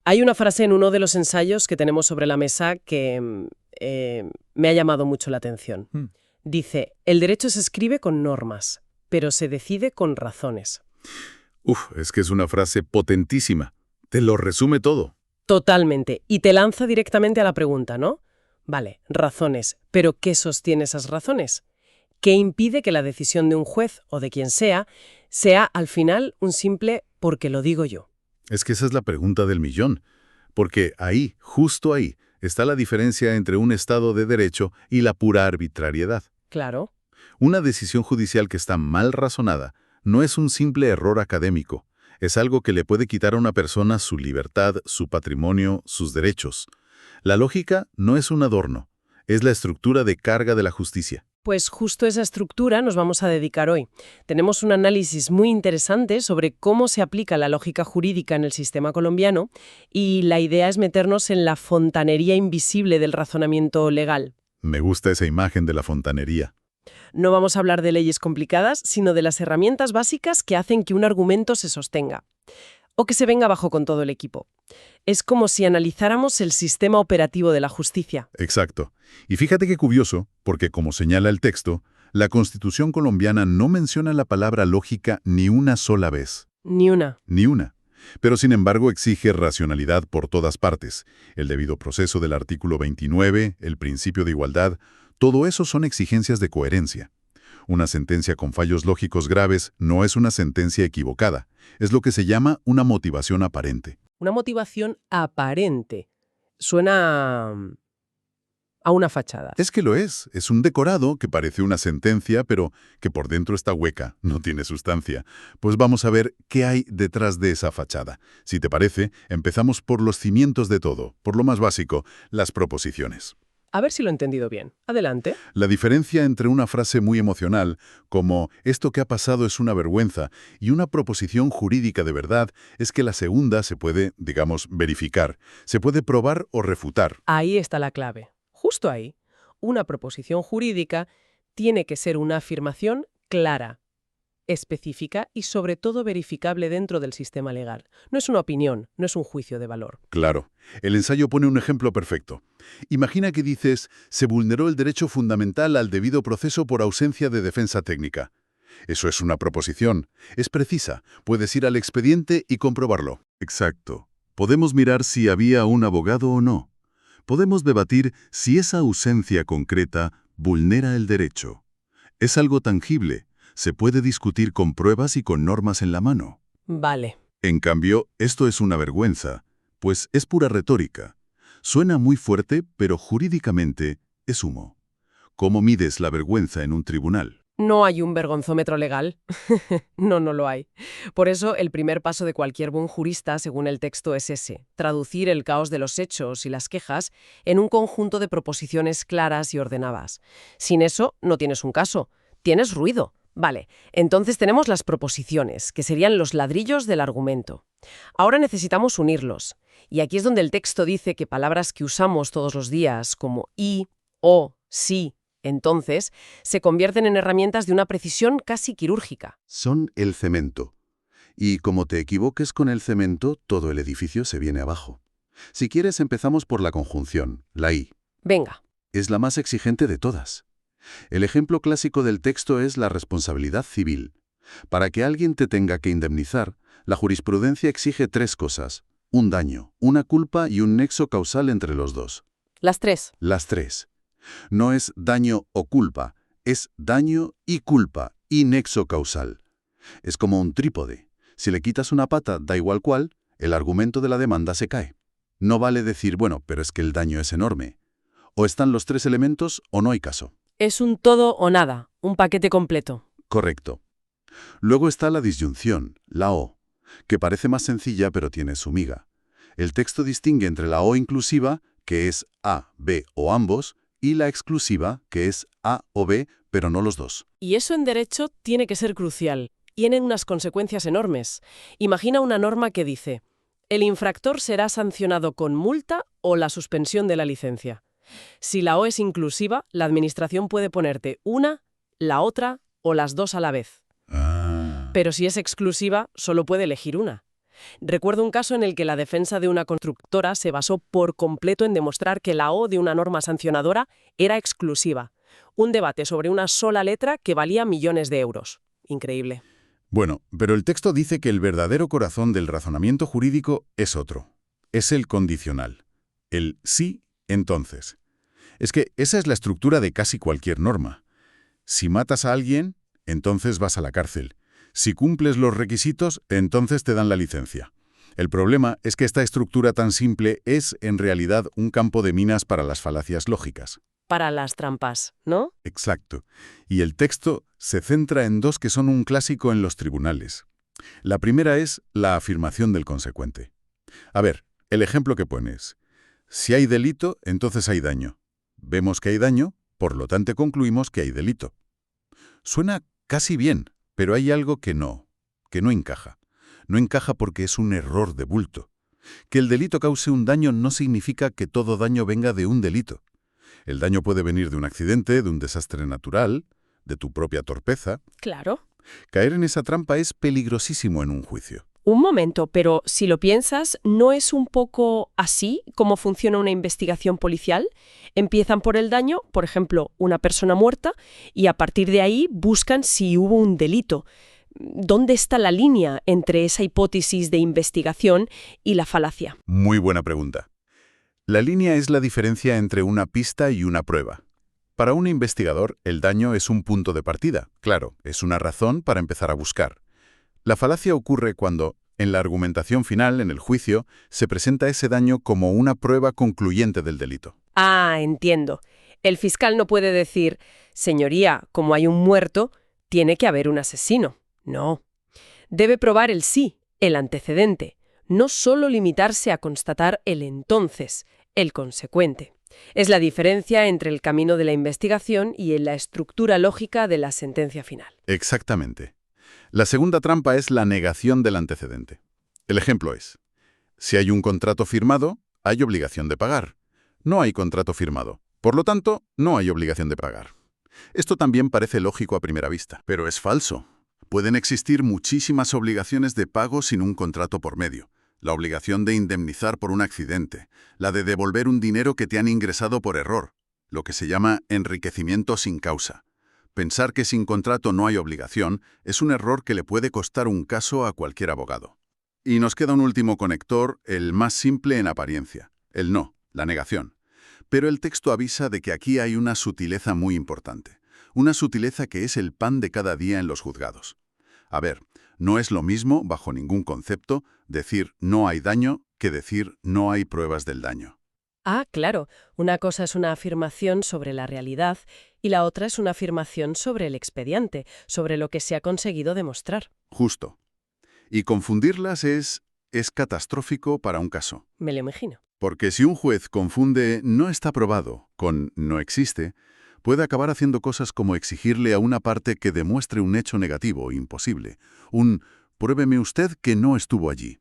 Hay una frase en uno de los ensayos que tenemos sobre la mesa que me ha llamado mucho la atención. Dice, el derecho se escribe con normas, pero se decide con razones. Es que es una frase potentísima. Te lo resume todo. Totalmente. Y te lanza directamente a la pregunta, ¿no? Vale, razones. ¿Pero qué sostiene esas razones? ¿Qué impide que la decisión de un juez o de quien sea al final un simple porque lo digo yo? Es que esa es la pregunta del millón. Porque ahí, justo ahí, está la diferencia entre un Estado de derecho y la pura arbitrariedad. Claro. Una decisión judicial que está mal razonada no es un simple error académico. Es algo que le puede quitar a una persona su libertad, su patrimonio, sus derechos. La lógica no es un adorno, es la estructura de carga de la justicia. Pues justo esa estructura nos vamos a dedicar hoy. Tenemos un análisis muy interesante sobre cómo se aplica la lógica jurídica en el sistema colombiano y la idea es meternos en la fontanería invisible del razonamiento legal. Me gusta esa imagen de la fontanería. No vamos a hablar de leyes complicadas, sino de las herramientas básicas que hacen que un argumento se sostenga o que se venga abajo con todo el equipo. Es como si analizáramos el sistema operativo de la justicia. Exacto. Y fíjate qué curioso, porque como señala el texto, la Constitución colombiana no menciona la palabra lógica ni una sola vez. Ni una. Ni una. Pero sin embargo exige racionalidad por todas partes. El debido proceso del artículo 29, el principio de igualdad, todo eso son exigencias de coherencia. Una sentencia con fallos lógicos graves no es una sentencia equivocada. Es lo que se llama una motivación aparente. Una motivación aparente. Suena a una fachada. Es que lo es. Es un decorado que parece una sentencia, pero que por dentro está hueca, no tiene sustancia. Pues vamos a ver qué hay detrás de esa fachada. Si te parece, empezamos por los cimientos de todo, por lo más básico, las proposiciones. A ver si lo he entendido bien. Adelante. La diferencia entre una frase muy emocional, como «esto que ha pasado es una vergüenza», y una proposición jurídica de verdad, es que la segunda se puede, digamos, verificar. Se puede probar o refutar. Ahí está la clave. Justo ahí. Una proposición jurídica tiene que ser una afirmación clara, específica y sobre todo verificable dentro del sistema legal. No es una opinión, no es un juicio de valor. Claro. El ensayo pone un ejemplo perfecto. Imagina que dices, se vulneró el derecho fundamental al debido proceso por ausencia de defensa técnica. Eso es una proposición. Es precisa. Puedes ir al expediente y comprobarlo. Exacto. Podemos mirar si había un abogado o no. Podemos debatir si esa ausencia concreta vulnera el derecho. Es algo tangible. Se puede discutir con pruebas y con normas en la mano. Vale. En cambio, esto es una vergüenza, pues es pura retórica. Suena muy fuerte, pero jurídicamente es humo. ¿Cómo mides la vergüenza en un tribunal? No hay un vergonzómetro legal. No lo hay. Por eso, el primer paso de cualquier buen jurista, según el texto, es ese: traducir el caos de los hechos y las quejas en un conjunto de proposiciones claras y ordenadas. Sin eso, no tienes un caso. Tienes ruido. Vale, entonces tenemos las proposiciones, que serían los ladrillos del argumento. Ahora necesitamos unirlos. Y aquí es donde el texto dice que palabras que usamos todos los días, como y, o, sí, entonces, se convierten en herramientas de una precisión casi quirúrgica. Son el cemento. Y como te equivoques con el cemento, todo el edificio se viene abajo. Si quieres, empezamos por la conjunción, la i. Venga. Es la más exigente de todas. El ejemplo clásico del texto es la responsabilidad civil. Para que alguien te tenga que indemnizar, la jurisprudencia exige tres cosas: un daño, una culpa y un nexo causal entre los dos. Las tres. Las tres. No es daño o culpa, es daño y culpa y nexo causal. Es como un trípode. Si le quitas una pata, da igual cuál, el argumento de la demanda se cae. No vale decir, bueno, pero es que el daño es enorme. O están los tres elementos o no hay caso. Es un todo o nada, un paquete completo. Correcto. Luego está la disyunción, la O, que parece más sencilla pero tiene su miga. El texto distingue entre la O inclusiva, que es A, B o ambos, y la exclusiva, que es A o B, pero no los dos. Y eso en derecho tiene que ser crucial. Tienen unas consecuencias enormes. Imagina una norma que dice: el infractor será sancionado con multa o la suspensión de la licencia. Si la O es inclusiva, la administración puede ponerte una, la otra o las dos a la vez. Pero si es exclusiva, solo puede elegir una. Recuerdo un caso en el que la defensa de una constructora se basó por completo en demostrar que la O de una norma sancionadora era exclusiva. Un debate sobre una sola letra que valía millones de euros. Increíble. Bueno, pero el texto dice que el verdadero corazón del razonamiento jurídico es otro. Es el condicional. El sí, entonces. Es que esa es la estructura de casi cualquier norma. Si matas a alguien, entonces vas a la cárcel. Si cumples los requisitos, entonces te dan la licencia. El problema es que esta estructura tan simple es, en realidad, un campo de minas para las falacias lógicas. Para las trampas, ¿no? Exacto. Y el texto se centra en dos que son un clásico en los tribunales. La primera es la afirmación del consecuente. A ver, el ejemplo que pones. Si hay delito, entonces hay daño. Vemos que hay daño, por lo tanto concluimos que hay delito. Suena casi bien, pero hay algo que no encaja. No encaja porque es un error de bulto. Que el delito cause un daño no significa que todo daño venga de un delito. El daño puede venir de un accidente, de un desastre natural, de tu propia torpeza. Claro. Caer en esa trampa es peligrosísimo en un juicio. Un momento, pero si lo piensas, ¿no es un poco así como funciona una investigación policial? Empiezan por el daño, por ejemplo, una persona muerta, y a partir de ahí buscan si hubo un delito. ¿Dónde está la línea entre esa hipótesis de investigación y la falacia? Muy buena pregunta. La línea es la diferencia entre una pista y una prueba. Para un investigador, el daño es un punto de partida. Claro, es una razón para empezar a buscar. La falacia ocurre cuando, en la argumentación final, en el juicio, se presenta ese daño como una prueba concluyente del delito. Ah, entiendo. El fiscal no puede decir, señoría, como hay un muerto, tiene que haber un asesino. No. Debe probar el sí, el antecedente, no solo limitarse a constatar el entonces, el consecuente. Es la diferencia entre el camino de la investigación y la estructura lógica de la sentencia final. Exactamente. La segunda trampa es la negación del antecedente. El ejemplo es, si hay un contrato firmado, hay obligación de pagar. No hay contrato firmado. Por lo tanto, no hay obligación de pagar. Esto también parece lógico a primera vista, pero es falso. Pueden existir muchísimas obligaciones de pago sin un contrato por medio. La obligación de indemnizar por un accidente, la de devolver un dinero que te han ingresado por error, lo que se llama enriquecimiento sin causa. Pensar que sin contrato no hay obligación es un error que le puede costar un caso a cualquier abogado. Y nos queda un último conector, el más simple en apariencia, el no, la negación. Pero el texto avisa de que aquí hay una sutileza muy importante, una sutileza que es el pan de cada día en los juzgados. A ver, no es lo mismo, bajo ningún concepto, decir no hay daño que decir no hay pruebas del daño. Ah, claro. Una cosa es una afirmación sobre la realidad y la otra es una afirmación sobre el expediente, sobre lo que se ha conseguido demostrar. Justo. Y confundirlas es catastrófico para un caso. Me lo imagino. Porque si un juez confunde no está probado con no existe, puede acabar haciendo cosas como exigirle a una parte que demuestre un hecho negativo, imposible. Pruébeme usted que no estuvo allí.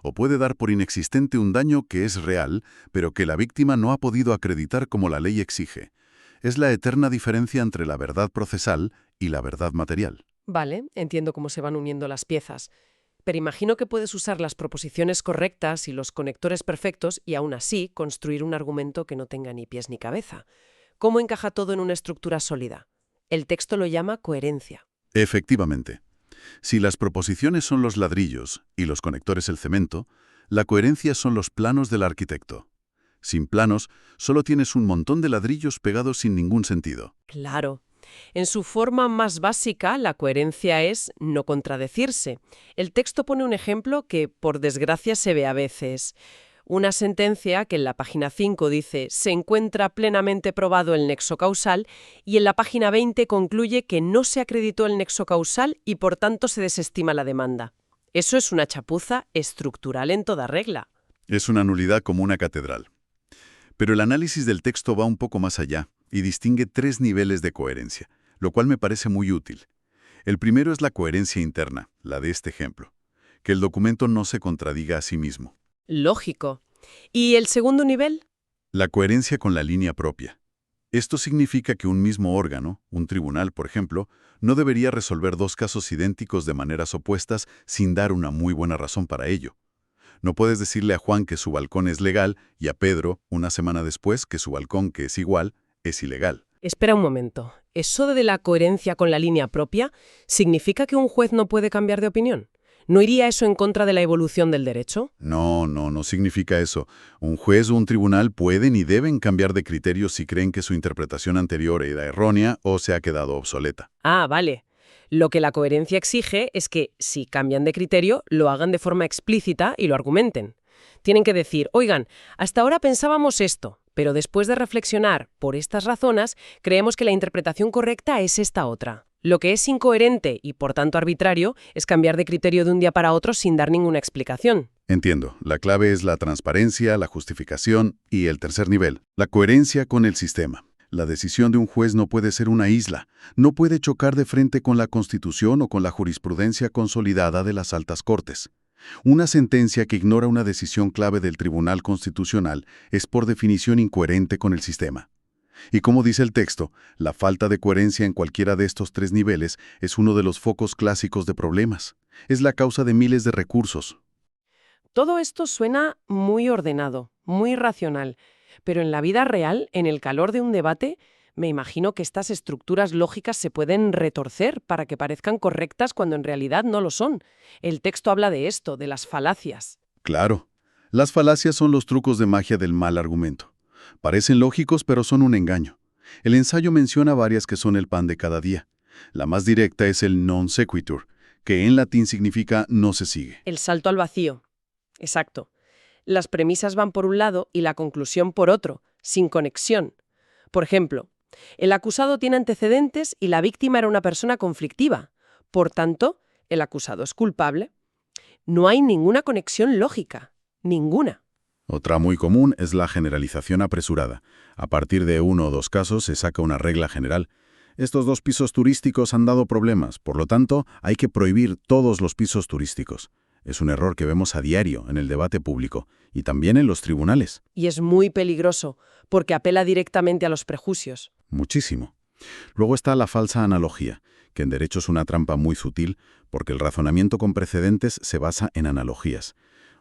O puede dar por inexistente un daño que es real, pero que la víctima no ha podido acreditar como la ley exige. Es la eterna diferencia entre la verdad procesal y la verdad material. Vale, entiendo cómo se van uniendo las piezas. Pero imagino que puedes usar las proposiciones correctas y los conectores perfectos y aún así construir un argumento que no tenga ni pies ni cabeza. ¿Cómo encaja todo en una estructura sólida? El texto lo llama coherencia. Efectivamente. Si las proposiciones son los ladrillos y los conectores el cemento, la coherencia son los planos del arquitecto. Sin planos, solo tienes un montón de ladrillos pegados sin ningún sentido. Claro. En su forma más básica, la coherencia es no contradecirse. El texto pone un ejemplo que, por desgracia, se ve a veces. Una sentencia que en la página 5 dice «se encuentra plenamente probado el nexo causal» y en la página 20 concluye que no se acreditó el nexo causal y por tanto se desestima la demanda. Eso es una chapuza estructural en toda regla. Es una nulidad como una catedral. Pero el análisis del texto va un poco más allá y distingue 3 niveles de coherencia, lo cual me parece muy útil. El primero es la coherencia interna, la de este ejemplo, que el documento no se contradiga a sí mismo. Lógico. ¿Y el segundo nivel? La coherencia con la línea propia. Esto significa que un mismo órgano, un tribunal, por ejemplo, no debería resolver dos casos idénticos de maneras opuestas sin dar una muy buena razón para ello. No puedes decirle a Juan que su balcón es legal y a Pedro, una semana después, que su balcón, que es igual, es ilegal. Espera un momento. ¿Eso de la coherencia con la línea propia significa que un juez no puede cambiar de opinión? ¿No iría eso en contra de la evolución del derecho? No significa eso. Un juez o un tribunal pueden y deben cambiar de criterio si creen que su interpretación anterior era errónea o se ha quedado obsoleta. Ah, vale. Lo que la coherencia exige es que, si cambian de criterio, lo hagan de forma explícita y lo argumenten. Tienen que decir, oigan, hasta ahora pensábamos esto, pero después de reflexionar por estas razones, creemos que la interpretación correcta es esta otra. Lo que es incoherente y, por tanto, arbitrario, es cambiar de criterio de un día para otro sin dar ninguna explicación. Entiendo. La clave es la transparencia, la justificación y el tercer nivel, la coherencia con el sistema. La decisión de un juez no puede ser una isla, no puede chocar de frente con la Constitución o con la jurisprudencia consolidada de las altas cortes. Una sentencia que ignora una decisión clave del Tribunal Constitucional es por definición incoherente con el sistema. Y como dice el texto, la falta de coherencia en cualquiera de estos tres niveles es uno de los focos clásicos de problemas. Es la causa de miles de recursos. Todo esto suena muy ordenado, muy racional, pero en la vida real, en el calor de un debate, me imagino que estas estructuras lógicas se pueden retorcer para que parezcan correctas cuando en realidad no lo son. El texto habla de esto, de las falacias. Claro, las falacias son los trucos de magia del mal argumento. Parecen lógicos, pero son un engaño. El ensayo menciona varias que son el pan de cada día. La más directa es el non sequitur, que en latín significa no se sigue. El salto al vacío. Exacto. Las premisas van por un lado y la conclusión por otro, sin conexión. Por ejemplo, el acusado tiene antecedentes y la víctima era una persona conflictiva. Por tanto, el acusado es culpable. No hay ninguna conexión lógica. Ninguna. Otra muy común es la generalización apresurada. A partir de uno o dos casos se saca una regla general. Estos dos pisos turísticos han dado problemas, por lo tanto, hay que prohibir todos los pisos turísticos. Es un error que vemos a diario en el debate público y también en los tribunales. Y es muy peligroso, porque apela directamente a los prejuicios. Muchísimo. Luego está la falsa analogía, que en derecho es una trampa muy sutil, porque el razonamiento con precedentes se basa en analogías.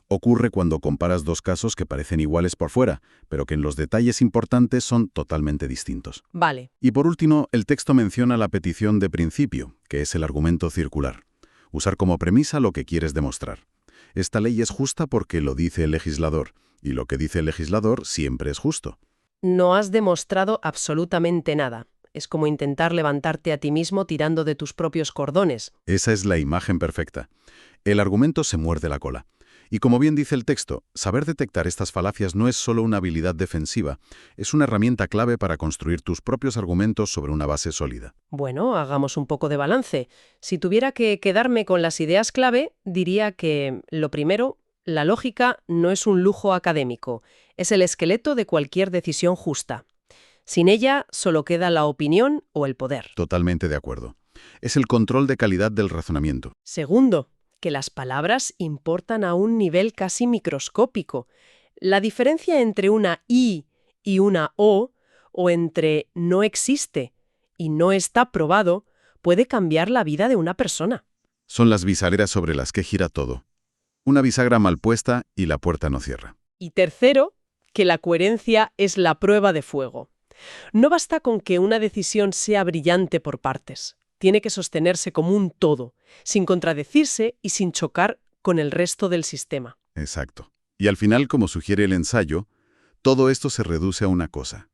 Ocurre cuando comparas dos casos que parecen iguales por fuera, pero que en los detalles importantes son totalmente distintos. Vale. Y por último, el texto menciona la petición de principio, que es el argumento circular. Usar como premisa lo que quieres demostrar. Esta ley es justa porque lo dice el legislador, y lo que dice el legislador siempre es justo. No has demostrado absolutamente nada. Es como intentar levantarte a ti mismo tirando de tus propios cordones. Esa es la imagen perfecta. El argumento se muerde la cola. Y como bien dice el texto, saber detectar estas falacias no es solo una habilidad defensiva, es una herramienta clave para construir tus propios argumentos sobre una base sólida. Bueno, hagamos un poco de balance. Si tuviera que quedarme con las ideas clave, diría que, lo primero, la lógica no es un lujo académico, es el esqueleto de cualquier decisión justa. Sin ella, solo queda la opinión o el poder. Totalmente de acuerdo. Es el control de calidad del razonamiento. Segundo, que las palabras importan a un nivel casi microscópico. La diferencia entre una I y una O entre no existe y no está probado, puede cambiar la vida de una persona. Son las bisagras sobre las que gira todo. Una bisagra mal puesta y la puerta no cierra. Y tercero, que la coherencia es la prueba de fuego. No basta con que una decisión sea brillante por partes. Tiene que sostenerse como un todo, sin contradecirse y sin chocar con el resto del sistema. Exacto. Y al final, como sugiere el ensayo, todo esto se reduce a una cosa: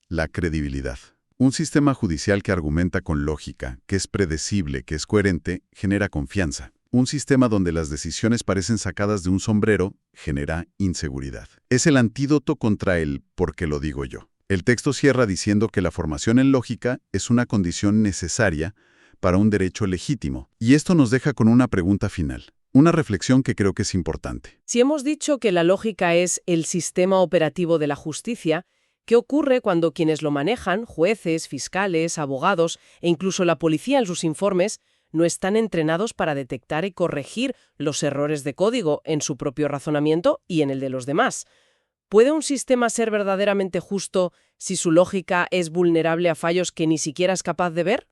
la credibilidad. Un sistema judicial que argumenta con lógica, que es predecible, que es coherente, genera confianza. Un sistema donde las decisiones parecen sacadas de un sombrero genera inseguridad. Es el antídoto contra el «por qué lo digo yo». El texto cierra diciendo que la formación en lógica es una condición necesaria para un derecho legítimo. Y esto nos deja con una pregunta final, una reflexión que creo que es importante. Si hemos dicho que la lógica es el sistema operativo de la justicia, ¿qué ocurre cuando quienes lo manejan, jueces, fiscales, abogados e incluso la policía en sus informes, no están entrenados para detectar y corregir los errores de código en su propio razonamiento y en el de los demás? ¿Puede un sistema ser verdaderamente justo si su lógica es vulnerable a fallos que ni siquiera es capaz de ver?